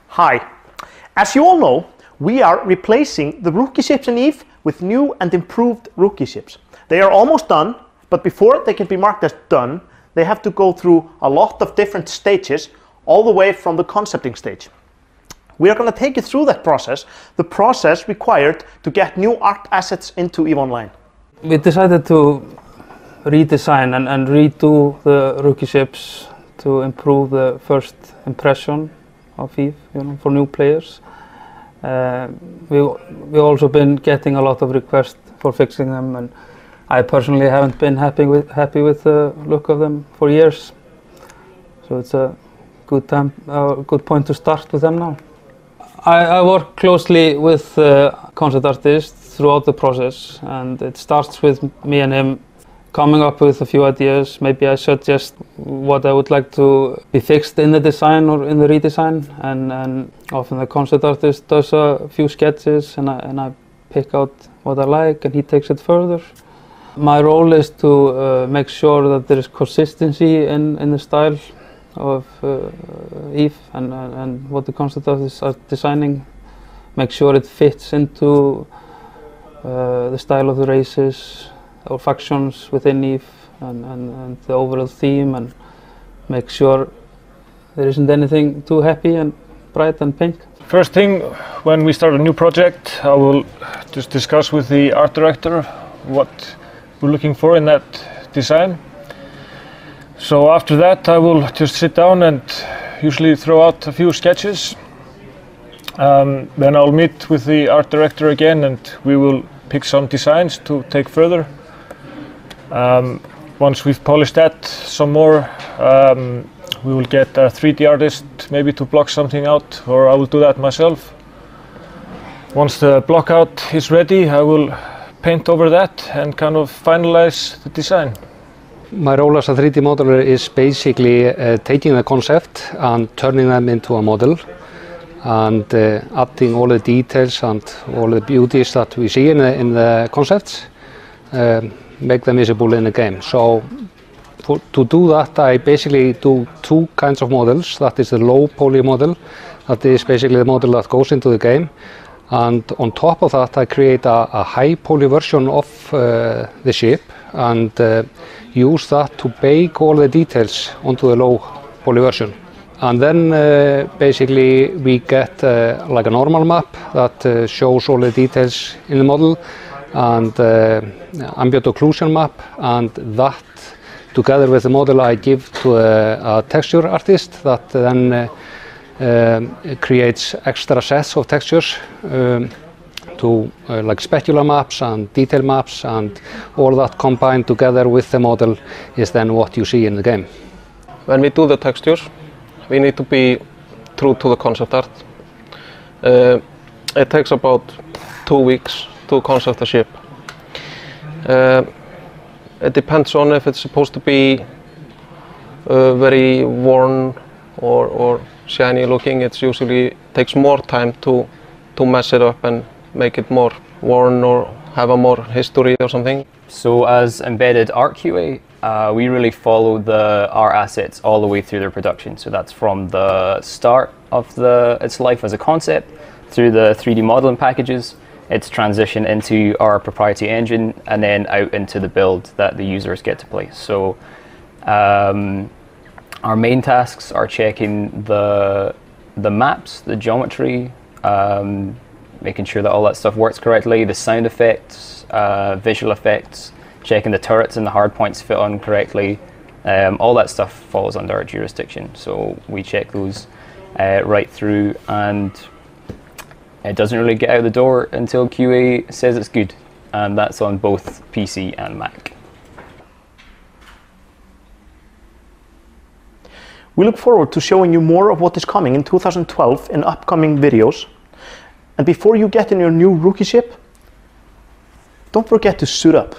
Hi. As you all know, we are replacing the rookie ships in EVE with new and improved rookie ships. They are almost done, but before they can be marked as done, they have to go through a lot of different stages, all the way from the concepting stage. We are going to take you through that process, the process required to get new art assets into EVE Online. We decided to redesign and redo the rookie ships to improve the first impression of EVE, for new players. We've also been getting a lot of requests for fixing them, and I personally haven't been happy with the look of them for years. So it's a good point to start with them now. I work closely with the concept artist throughout the process, and it starts with me and him coming up with a few ideas. Maybe I suggest what I would like to be fixed in the design or in the redesign, and often the concept artist does a few sketches, and I pick out what I like, and he takes it further. My role is to make sure that there is consistency in the style of EVE and what the concept artists are designing. Make sure it fits into the style of the races or factions within EVE and the overall theme, and make sure there isn't anything too happy and bright and pink. First thing, when we start a new project, I will just discuss with the art director what we're looking for in that design. So after that, I will just sit down and usually throw out a few sketches. Then I'll meet with the art director again, and we will pick some designs to take further. Once we've polished that some more, we will get a 3D artist maybe to block something out, or I will do that myself. Once the block out is ready, I will paint over that and kind of finalize the design. My role as a 3D modeler is basically taking the concept and turning them into a model, and adding all the details and all the beauties that we see in the concepts, make them visible in the game. So to do that, I basically do two kinds of models. That is the low poly model, that is basically the model that goes into the game, and on top of that I create a high poly version of the ship, and use that to bake all the details onto the low poly version. And then basically we get like a normal map that shows all the details in the model, and ambient occlusion map, and that together with the model I give to a texture artist that then creates extra sets of textures to like specular maps and detail maps, and all that combined together with the model is then what you see in the game. When we do the textures, we need to be true to the concept art. It takes about 2 weeks to concept a ship. It depends on if it's supposed to be very worn or shiny looking. It usually takes more time to mess it up and make it more worn or have a more history or something. So as embedded art QA, we really follow our assets all the way through their production. So that's from the start of its life as a concept, through the 3D modeling packages, its transition into our proprietary engine, and then out into the build that the users get to play. So our main tasks are checking the maps, the geometry, making sure that all that stuff works correctly, the sound effects, visual effects, checking the turrets and the hard points fit on correctly. All that stuff falls under our jurisdiction, so we check those right through, and it doesn't really get out the door until QA says it's good, and that's on both PC and Mac. We look forward to showing you more of what is coming in 2012 in upcoming videos. And before you get in your new rookie ship, don't forget to suit up.